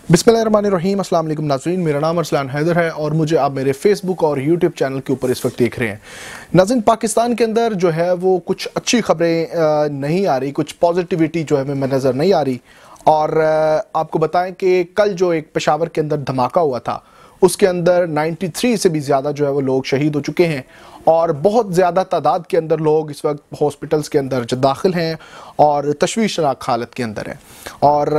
बिस्मिल्लाहिर्रहमानिर्रहीम। अस्सलाम वालेकुम नाज़रीन, मेरा नाम अरसलान हैदर है और मुझे आप मेरे फेसबुक और यूट्यूब चैनल के ऊपर इस वक्त देख रहे हैं। नाज़रीन, पाकिस्तान के अंदर जो है वो कुछ अच्छी खबरें नहीं आ रही, कुछ पॉजिटिविटी जो है हमें नज़र नहीं आ रही। और आपको बताएं कि कल जो एक पेशावर के अंदर धमाका हुआ था उसके अंदर 93 से भी ज़्यादा जो है वो लोग शहीद हो चुके हैं और बहुत ज़्यादा तादाद के अंदर लोग इस वक्त हॉस्पिटल्स के अंदर जो दाखिल हैं और तशवीशनाक हालत के अंदर हैं और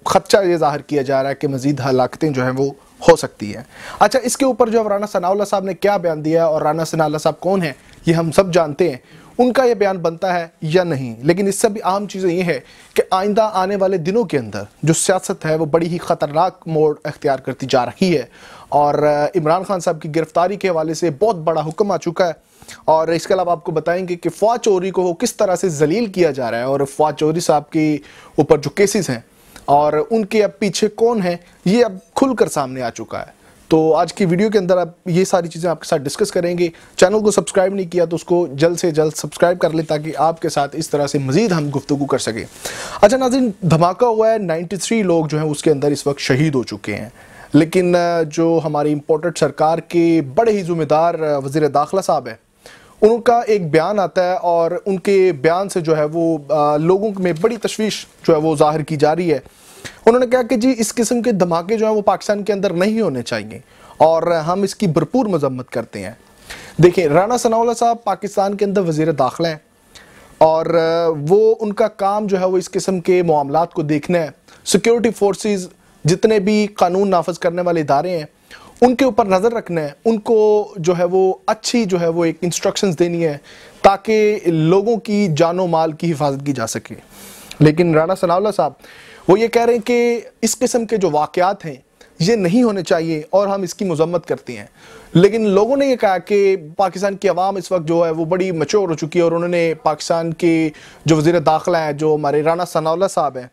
ख़दशा ये ज़ाहिर किया जा रहा है कि मज़ीद हलाकतें जो हैं वो हो सकती हैं। अच्छा, इसके ऊपर जो राना सनाउल्लाह साहब ने क्या बयान दिया और राना सनाउल्लाह साहब कौन है ये हम सब जानते हैं, उनका ये बयान बनता है या नहीं। लेकिन इससे भी अहम चीज़ें ये है कि आइंदा आने वाले दिनों के अंदर जो सियासत है वो बड़ी ही ख़तरनाक मोड़ अख्तियार करती जा रही है और इमरान खान साहब की गिरफ्तारी के हवाले से बहुत बड़ा हुक्म आ चुका है। और इसके अलावा आपको बताएंगे कि फ़वाद चौधरी को किस तरह से जलील किया जा रहा है और फ़वाद चौधरी साहब के ऊपर जो केसेस हैं और उनके अब पीछे कौन है ये अब खुलकर सामने आ चुका है। तो आज की वीडियो के अंदर आप ये सारी चीज़ें आपके साथ डिस्कस करेंगे। चैनल को सब्सक्राइब नहीं किया तो उसको जल्द से जल्द सब्सक्राइब कर लें ताकि आपके साथ इस तरह से मज़ीद हम गुफ्तगू कर सकें। अच्छा नाज़रीन, धमाका हुआ है, 93 लोग जो हैं उसके अंदर इस वक्त शहीद हो चुके हैं। लेकिन जो हमारी इम्पोर्टेड सरकार के बड़े ही ज़िम्मेदार वज़ीर दाखिला साहब हैं, उनका एक बयान आता है और उनके बयान से जो है वो लोगों में बड़ी तशवीश जो है वो ज़ाहिर की जा रही है। उन्होंने कहा कि जी इस किस्म के धमाके जो हैं वो पाकिस्तान के अंदर नहीं होने चाहिए और हम इसकी भरपूर मजम्मत करते हैं। देखिए, राना सनाउल्लाह साहब पाकिस्तान के अंदर वज़ीर दाखिला हैं और वो उनका काम जो है वो इस किस्म के मामलात को देखना है। सिक्योरिटी फोर्सेस जितने भी कानून नाफज करने वाले इदारे हैं उनके ऊपर नज़र रखना है, उनको जो है वो अच्छी जो है वो एक इंस्ट्रक्शंस देनी है ताकि लोगों की जानो माल की हिफाजत की जा सके। लेकिन राना सनाउल्लाह साहब वो ये कह रहे हैं कि इस किस्म के जो वाक़यात हैं ये नहीं होने चाहिए और हम इसकी मजम्मत करते हैं। लेकिन लोगों ने ये कहा कि पाकिस्तान की आवाम इस वक्त जो है वो बड़ी मैच्योर हो चुकी है और उन्होंने पाकिस्तान के जो वज़ीर दाखिला हैं, जो हमारे राना सनाउल्लाह साहब हैं,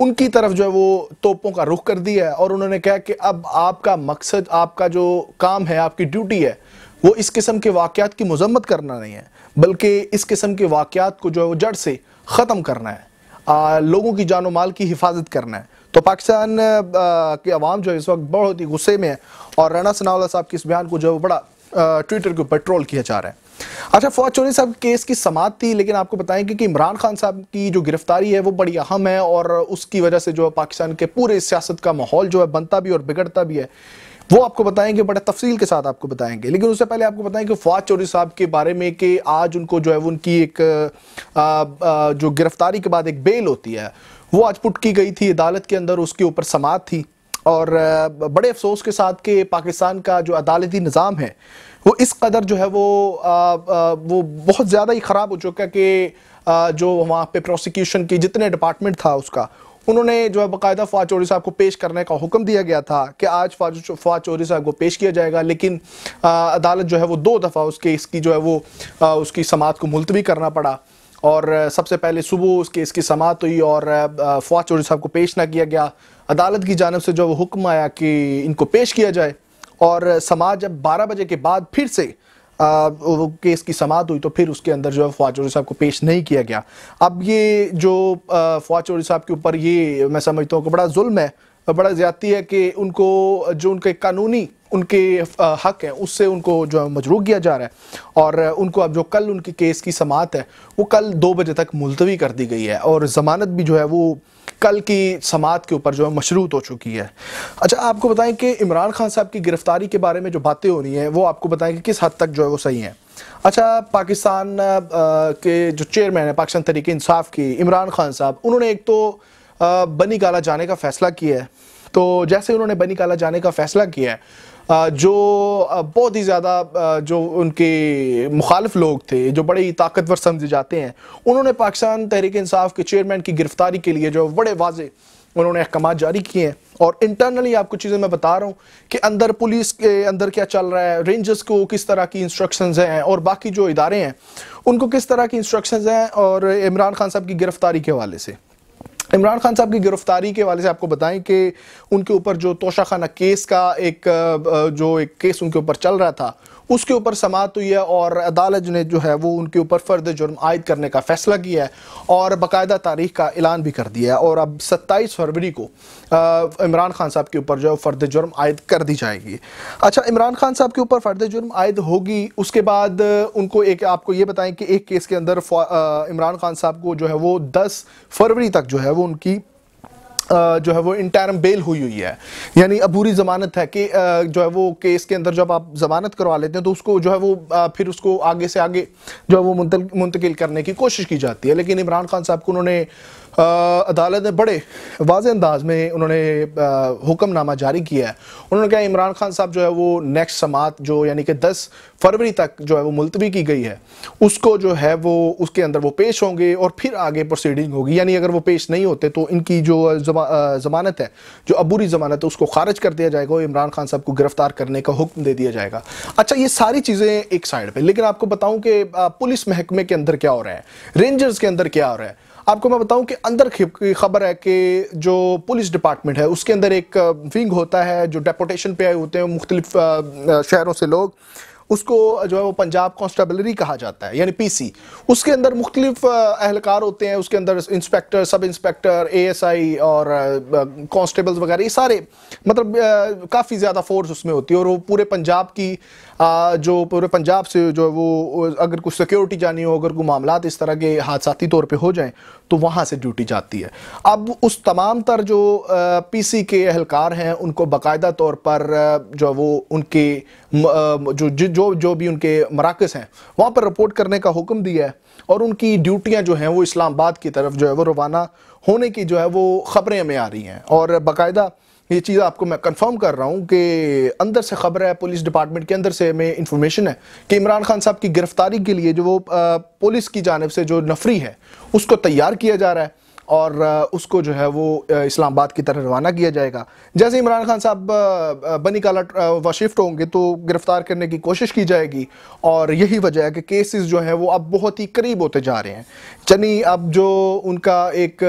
उनकी तरफ जो है वो तोपों का रुख कर दिया है और उन्होंने कहा कि अब आपका मकसद, आपका जो काम है, आपकी ड्यूटी है वो इस किस्म के वाक़यात की मजम्मत करना नहीं है बल्कि इस किस्म के वाक़यात को जो है वो जड़ से ख़त्म करना है, लोगों की जानो माल की हिफाजत करना है। तो पाकिस्तान के अवाम जो है इस वक्त बहुत ही गुस्से में है और राना सनाउल्लाह साहब के इस बयान को जो है बड़ा ट्विटर के ऊपर ट्रोल किया जा रहा है। अच्छा, फ़वाद चौधरी साहब केस की समाअत थी, लेकिन आपको बताएंगे कि इमरान खान साहब की जो गिरफ्तारी है वो बड़ी अहम है और उसकी वजह से जो है पाकिस्तान के पूरे सियासत का माहौल जो है बनता भी और बिगड़ता भी है, वो आपको बताएंगे, बड़े तफसील के साथ आपको बताएंगे। लेकिन उससे पहले आपको बताएं कि फ़वाद चौधरी साहब के बारे में कि आज उनको जो है वो उनकी एक जो गिरफ्तारी के बाद एक बेल होती है वो आज पुट की गई थी अदालत के अंदर, उसके ऊपर समाअत थी। और बड़े अफसोस के साथ कि पाकिस्तान का जो अदालती निज़ाम है वो इस कदर जो है वो बहुत ज़्यादा ही ख़राब हो चुका है कि जो वहाँ पे प्रोसिक्यूशन की जितने डिपार्टमेंट था उसका, उन्होंने जो है बाकायदा फ़वाद चौधरी साहब को पेश करने का हुक्म दिया गया था कि आज फ़वाद चौधरी साहब को पेश किया जाएगा। लेकिन अदालत जो है वो 2 दफ़ा उस केस की जो है वो उसकी समाअत को मुलतवी करना पड़ा और सबसे पहले सुबह उस केस की समाअत हुई और फ़वाद चौधरी साहब को पेश ना किया गया। अदालत की जानिब से जो वो हुक्म आया कि इनको पेश किया जाए और समाअत जब 12 बजे के बाद फिर से केस की समाअत हुई तो फिर उसके अंदर जो है फ़वाद चौधरी साहब को पेश नहीं किया गया। अब ये जो फ़वाद चौधरी साहब के ऊपर ये मैं समझता हूँ कि बड़ा जुल्म है, बड़ा ज़्यादती है कि उनको जो उनके कानूनी उनके हक हैं उससे उनको जो है मजरूह किया जा रहा है और उनको अब जो कल उनके केस की समाअत है वो कल 2 बजे तक मुलतवी कर दी गई है और ज़मानत भी जो है वो कल की समाअत के ऊपर जो है मशरूत हो चुकी है। अच्छा, आपको बताएं कि इमरान खान साहब की गिरफ्तारी के बारे में जो बातें हो रही हैं वो आपको बताएं कि किस हद तक जो है वो सही हैं। अच्छा, पाकिस्तान के जो चेयरमैन है पाकिस्तान तहरीक इंसाफ की, इमरान खान साहब, उन्होंने एक तो बनी गाला जाने का फ़ैसला किया है। तो जैसे उन्होंने बनी गाला जाने का फ़ैसला किया है, जो बहुत ही ज़्यादा जो उनके मुखालिफ लोग थे, जो बड़े ही ताकतवर समझे जाते हैं, उन्होंने पाकिस्तान तहरीक इंसाफ के चेयरमैन की गिरफ्तारी के लिए जो बड़े वाज़े उन्होंने अहकामात जारी किए हैं। और इंटरनली आपको चीज़ें मैं बता रहा हूँ कि अंदर पुलिस के अंदर क्या चल रहा है, रेंजर्स को किस तरह की इंस्ट्रक्शंस हैं और बाकी जो इदारे हैं उनको किस तरह की इंस्ट्रक्शंस हैं। और इमरान खान साहब की गिरफ्तारी के हवाले से, इमरान खान साहब की गिरफ्तारी के हवाले से आपको बताएं कि उनके ऊपर जो तोशाखाना केस का एक केस उनके ऊपर चल रहा था اس کے اوپر سماعت ہوئی ہے اور عدالت نے جو ہے وہ ان کے اوپر فرد جرم عائد کرنے کا فیصلہ کیا ہے اور باقاعدہ تاریخ کا اعلان بھی کر دیا ہے، اور اب 27 فروری کو عمران خان صاحب کے اوپر جو ہے فرد جرم عائد کر دی جائے گی۔ اچھا، عمران خان صاحب کے اوپر فرد جرم عائد ہوگی، اس کے بعد ان کو آپ کو یہ بتائیں کہ ایک کیس کے اندر عمران خان صاحب کو جو ہے وہ 10 فروری تک جو ہے وہ ان کی جو ہے وہ انٹرم بیل ہوئی ہے، یعنی عبوری ضمانت ہے کہ جو ہے وہ کیس کے اندر جب آپ ضمانت کروا لیتے ہیں تو اس کو جو ہے وہ پھر اس کو آگے سے آگے جو ہے وہ منتقل کرنے کی کوشش کی جاتی ہے، لیکن عمران خان صاحب کو انہوں نے عدالت نے بڑے واضح انداز میں انہوں نے حکم نامہ جاری کیا ہے۔ انہوں نے کہا عمران خان صاحب جو ہے وہ نیکسٹ سماعت جو یعنی کہ 10 فروری تک جو ہے وہ ملتوی کی گئی ہے، اس کو جو ہے وہ اس کے اندر وہ پیش ہوں گے اور پھر آگے پروسیڈنگ ہوگی، یعنی اگر وہ پیش نہیں ہوتے تو ان کی جو ضمانت ہے، جو عبوری ضمانت ہے، اس کو خارج کر دیا جائے گا اور عمران خان صاحب کو گرفتار کرنے کا حکم دے دیا جائے گا۔ اچھا، یہ ساری چیزیں ایک سائیڈ پہ، لیکن آپ کو بتاؤں کہ پولیس محکمے کے اندر کیا ہو رہا ہے، رینجرز کے اندر کیا ہو رہا ہے۔ آپ کو میں بتاؤں کہ اندر کی خبر ہے کہ جو پولیس ڈپارٹمنٹ ہے اس کے اندر ایک ونگ ہوتا ہے جو ڈیپوٹیشن پہ آئے ہوتے ہیں مختلف شہروں سے لوگ، اس کو جو ہے وہ پنجاب کانسٹیبلری کہا جاتا ہے، یعنی پی سی۔ اس کے اندر مختلف اہلکار ہوتے ہیں، اس کے اندر inspector, sub inspector, A S I اور کانسٹیبلز وغیرہ، یہ سارے مطلب کافی زیادہ فورس اس میں ہوتی ہے، اور وہ پورے پنجاب کی جو پورے پنجاب سے جو وہ اگر کچھ سیکیورٹی جانی ہو، اگر کوئی معاملات اس طرح کے حادثاتی طور پہ ہو جائیں تو وہاں سے ڈیوٹی جاتی ہے۔ اب اس تمام تر جو پی سی کے اہلکار ہیں ان کو باقاعدہ طور پر جو وہ ان کے جو بھی ان کے مراکز ہیں وہاں پر رپورٹ کرنے کا حکم دیا ہے، اور ان کی ڈیوٹیاں جو ہیں وہ اسلام آباد کی طرف جو ہے وہ روانہ ہونے کی جو ہے وہ خبریں ہمیں آ رہی ہیں، اور باقاعدہ یہ چیز آپ کو میں کنفرم کر رہا ہوں کہ اندر سے خبر ہے، پولیس ڈپارٹمنٹ کے اندر سے ہمیں انفارمیشن ہے کہ عمران خان صاحب کی گرفتاری کے لیے جو وہ پولیس کی جانب سے جو نفری ہے اس کو تیار کیا جا رہا ہے، اور اس کو جو ہے وہ اسلام آباد کی طرح روانہ کیا جائے گا۔ جیسے عمران خان صاحب بنی کالا شفٹ ہوں گے تو گرفتار کرنے کی کوشش کی جائے گی، اور یہی وجہ ہے کہ کیسز جو ہیں وہ اب بہت ہی قریب ہوتے جا رہے ہیں، یعنی اب جو ان کا ایک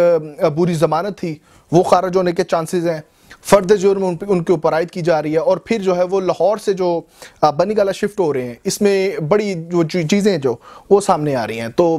عبوری ضمانت تھی وہ خارج ہونے کے چانسز ہیں، فرد جرم ان کے اوپر عائد کی جا رہی ہے، اور پھر جو ہے وہ لاہور سے جو بنی گالا شفٹ ہو رہے ہیں، اس میں بڑی جو چیزیں جو وہ سامنے آ رہی ہیں، تو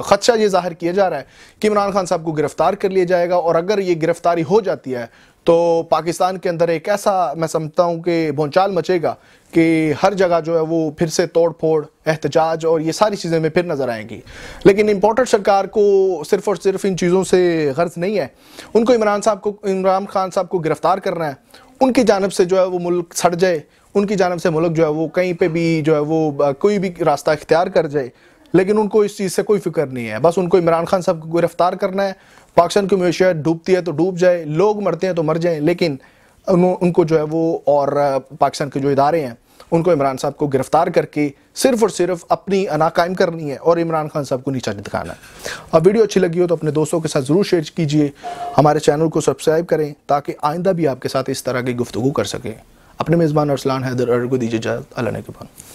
خدشہ یہ ظاہر کیا جا رہا ہے کہ عمران خان صاحب کو گرفتار کر لیا جائے گا، اور اگر یہ گرفتاری ہو جاتی ہے تو پاکستان کے اندر ایک ایسا میں سمجھتا ہوں کہ بھونچال مچے گا کہ ہر جگہ جو ہے وہ پھر سے توڑ پھوڑ، احتجاج اور یہ ساری چیزیں میں پھر نظر آئیں گی۔ لیکن امپورٹنٹ سرکار کو صرف اور صرف ان چیزوں سے غرض نہیں ہے، ان کو عمران خان صاحب کو گرفتار کرنا ہے، ان کی جانب سے جو ہے وہ ملک سڑ جائے، ان کی جانب سے ملک جو ہے وہ کہیں پہ بھی جو ہے وہ کوئی بھی راستہ اختیار کر جائے، لیکن ان کو اس چیز سے کوئی فکر نہیں ہے، بس ان کو عمران خان صاحب کو گرفتار کرنا ہے۔ پاکستان کی معیشت ڈوبتی ہے تو ڈوب جائے، لوگ مرتے ہیں تو مر جائیں، لیکن ان کو جو ہے وہ اور پاکستان کے جو ادارے ہیں ان کو عمران صاحب کو گرفتار کر کے صرف اور صرف اپنی انا قائم کرنی ہے اور عمران خان صاحب کو نیچا دکھانا ہے۔ اب ویڈیو اچھی لگی ہو تو اپنے دوستوں کے ساتھ ضرور شیئر کیجئے، ہمارے چینل کو سبسکرائب کریں تاکہ آئندہ بھی آپ کے ساتھ اس طرح کی گفتگو کر سکیں۔ اپنے میزبان ارسلان حیدر کو دیجیے اجازت، اللہ نگہبان۔